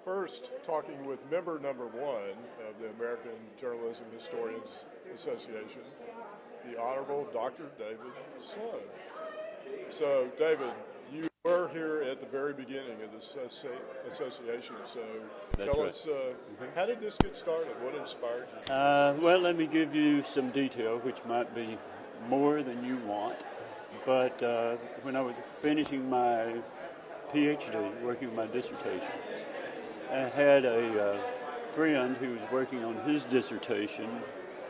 first talking with member number one of the American Journalism Historians Association, the Honorable Dr. David Sloan. So, David, you were here at the very beginning of this association, so tell us, how did this get started? What inspired you? Well, let me give you some detail, which might be more than you want. But when I was finishing my PhD, working on my dissertation, I had a friend who was working on his dissertation,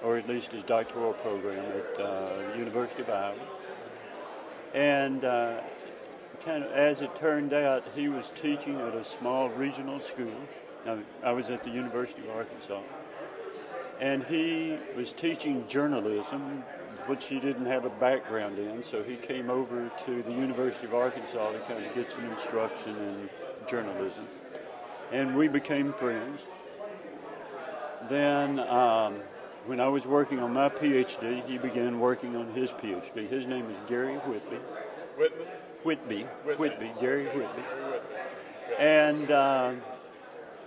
or at least his doctoral program at the University of Iowa. And kind of as it turned out, he was teaching at a small regional school. I was at the University of Arkansas. And he was teaching journalism, which he didn't have a background in, so he came over to the University of Arkansas to kind of get some instruction in journalism. And we became friends. Then when I was working on my PhD, he began working on his PhD. His name is Gary Whitby. Whitby, Gary Whitby. And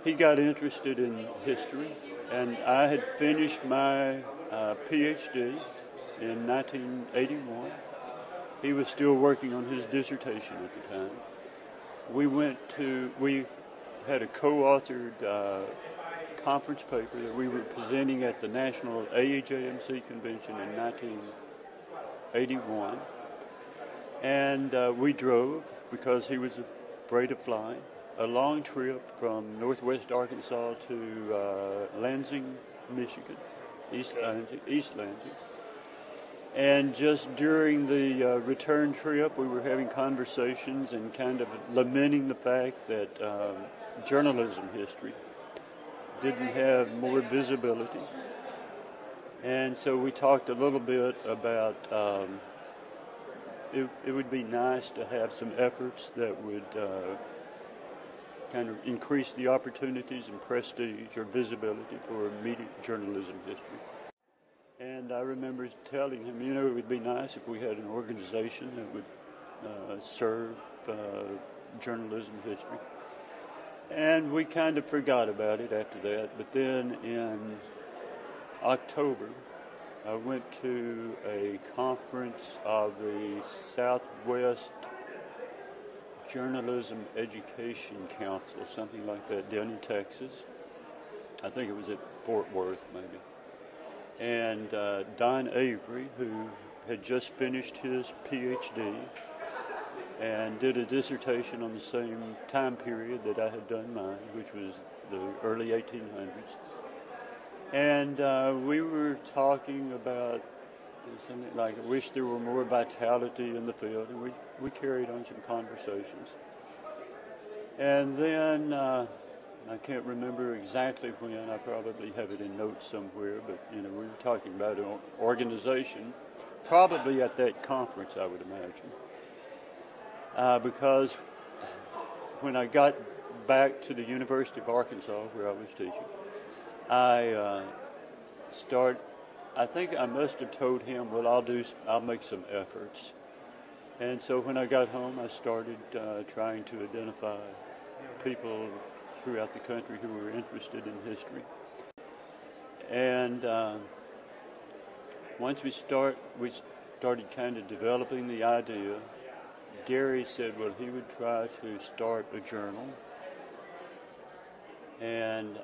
he got interested in history, and I had finished my PhD in 1981. He was still working on his dissertation at the time. We had a co-authored conference paper that we were presenting at the National AAJMC convention in 1981. And we drove, because he was afraid of flying, a long trip from northwest Arkansas to Lansing, Michigan, East Lansing. And just during the return trip, we were having conversations and kind of lamenting the fact that journalism history didn't have more visibility. And so we talked a little bit about it would be nice to have some efforts that would kind of increase the opportunities and prestige or visibility for media journalism history. And I remember telling him, you know, it would be nice if we had an organization that would serve journalism history. And we kind of forgot about it after that. But then in October, I went to a conference of the Southwest Journalism Education Council, something like that, down in Texas. I think it was at Fort Worth, maybe. And Don Avery, who had just finished his PhD and did a dissertation on the same time period that I had done mine, which was the early 1800s. And we were talking about something like, I wish there were more vitality in the field, and we carried on some conversations. And then, I can't remember exactly when, I probably have it in notes somewhere, but you know, we were talking about an organization, probably at that conference, I would imagine. Because when I got back to the University of Arkansas, where I was teaching, I think I must have told him, well, I'll make some efforts. And so when I got home, I started trying to identify people throughout the country who were interested in history. And once we started kind of developing the idea. Gary said, well, he would try to start a journal. And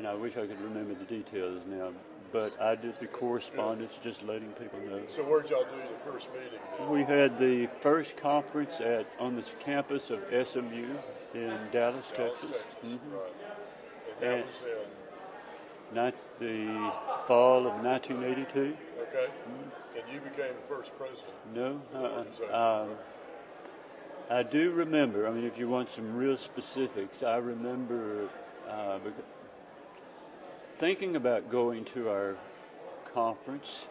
I wish I could remember the details now, but I did the correspondence, just letting people know. So where'd y'all do the first meeting? We had the first conference on the campus of SMU in Dallas, Texas. Mm-hmm. Right. And that was not the fall of 1982. Okay. Mm-hmm. And you became the first president? No. I do remember, I mean, if you want some real specifics, I remember thinking about going to our conference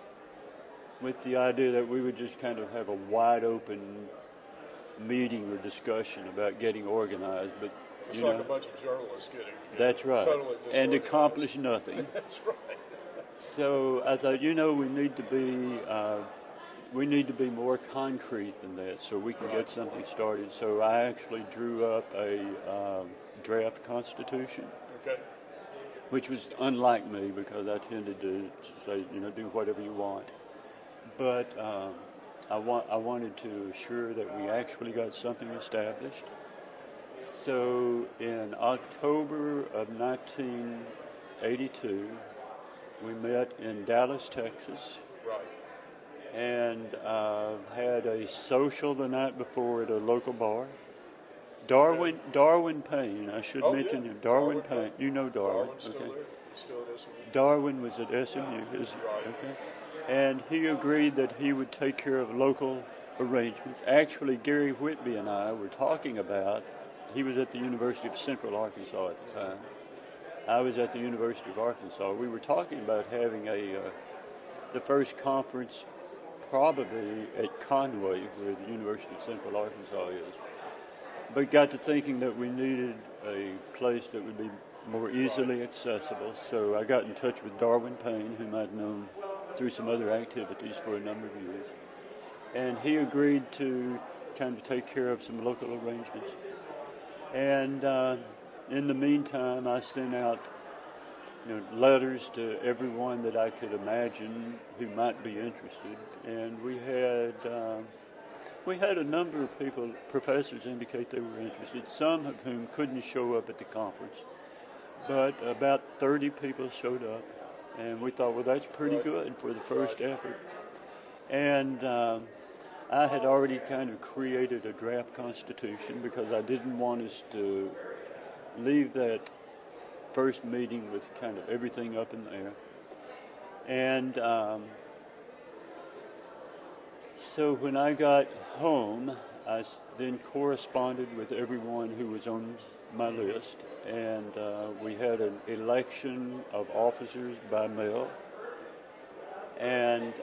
with the idea that we would just kind of have a wide open meeting or discussion about getting organized, but it's like a bunch of journalists getting that's right, totally and accomplish nothing. That's right. So I thought, you know, we need to be more concrete than that, so we can get something started. So I actually drew up a draft constitution, Okay. which was unlike me because I tended to say, do whatever you want. But I wanted to assure that we actually got something established. So in October of 1982, we met in Dallas, Texas, Right. and had a social the night before at a local bar. Darwin Payne, I should mention him. Darwin Payne. You know Darwin. Darwin's still there. He's still at SMU. Darwin was at SMU. Okay. And he agreed that he would take care of local arrangements. Actually, Gary Whitby and I were talking about, he was at the University of Central Arkansas at the time. I was at the University of Arkansas. We were talking about having the first conference probably at Conway, where the University of Central Arkansas is. But got to thinking that we needed a place that would be more easily accessible. So I got in touch with Darwin Payne, whom I'd known through some other activities for a number of years. And he agreed to kind of take care of some local arrangements. And in the meantime, I sent out letters to everyone that I could imagine who might be interested. And we had a number of people, professors, indicate they were interested, some of whom couldn't show up at the conference. But about 30 people showed up, and we thought, well, that's pretty good for the first effort. And I had already kind of created a draft constitution because I didn't want us to leave that first meeting with kind of everything up in the air. And so when I got home, I then corresponded with everyone who was on my list, and we had an election of officers by mail, and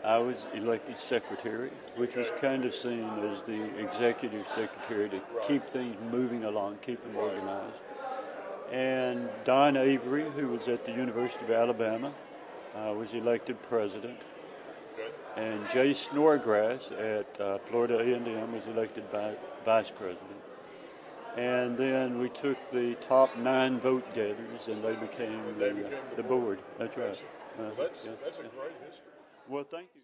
I was elected secretary, which was kind of seen as the executive secretary to keep things moving along, keep them organized. And Don Avery, who was at the University of Alabama, was elected president. And Jay Snodgrass at Florida A&M was elected vice president. And then we took the top 9 vote getters, and they became the board. That's right. Well, that's a great history. Well, thank you.